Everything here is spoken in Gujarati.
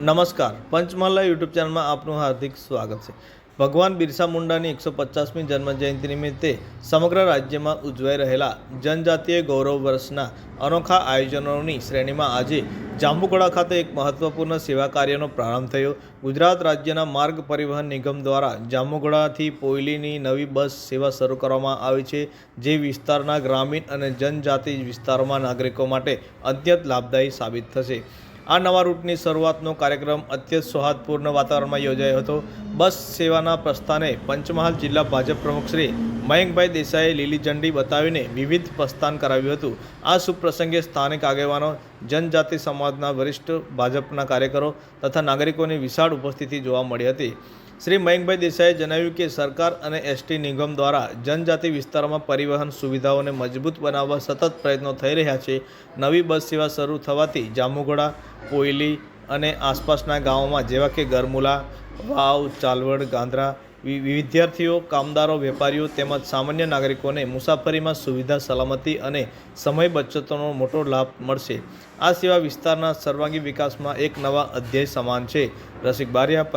નમસ્કાર, પંચમહાલ યુટ્યુબ ચેનલમાં આપનું હાર્દિક સ્વાગત છે। ભગવાન બિરસા મુંડાની 150મી જન્મજયંતિ નિમિત્તે સમગ્ર રાજ્યમાં ઉજવાઈ રહેલા જનજાતીય ગૌરવ વર્ષના અનોખા આયોજનોની શ્રેણીમાં આજે જાંબુઘોડા ખાતે એક મહત્વપૂર્ણ સેવા કાર્યનો પ્રારંભ થયો। ગુજરાત રાજ્યના માર્ગ પરિવહન નિગમ દ્વારા જાંબુઘોડાથી પોયલીની નવી બસ સેવા શરૂ કરવામાં આવી છે, જે વિસ્તારના ગ્રામીણ અને જનજાતિ વિસ્તારોમાં નાગરિકો માટે અત્યંત લાભદાયી સાબિત થશે। આ નવા રૂટની શરૂઆતનો કાર્યક્રમ અત્યંત સૌહાર્દપૂર્ણ વાતાવરણમાં યોજાયો હતો। બસ સેવાના પ્રસ્થાને પંચમહાલ જિલ્લા ભાજપ પ્રમુખ શ્રી મયંકભાઈ દેસાઈએ લીલી ઝંડી બતાવીને વિવિધ પ્રસ્થાન કરાવ્યું હતું। આ શુભ પ્રસંગે સ્થાનિક આગેવાનો, જનજાતિ સમાજના વરિષ્ઠ ભાજપના કાર્યકરો તથા નાગરિકોની વિશાળ ઉપસ્થિતિ જોવા મળી હતી। શ્રી મયંકભાઈ દેસાઈએ જણાવ્યું કે સરકાર અને એસટી નિગમ દ્વારા જનજાતિ વિસ્તારોમાં પરિવહન સુવિધાઓને મજબૂત બનાવવા સતત પ્રયત્નો થઈ રહ્યા છે। નવી બસ સેવા શરૂ થવાથી જાંબુઘોડા, પોયલી અને આસપાસના ગામોમાં જેવા કે ગરમુલા, વાવ, ચાલવડ, ગાંધરા વિદ્યાર્થીઓ, કામદારો, વેપારીઓ તેમજ સામાન્ય નાગરિકોને મુસાફરીમાં સુવિધા, સલામતી અને સમય બચતનો મોટો લાભ મળશે। આ સેવા વિસ્તારના સર્વાંગી વિકાસમાં એક નવા અધ્યાય સમાન છે। રસિક બારિયા।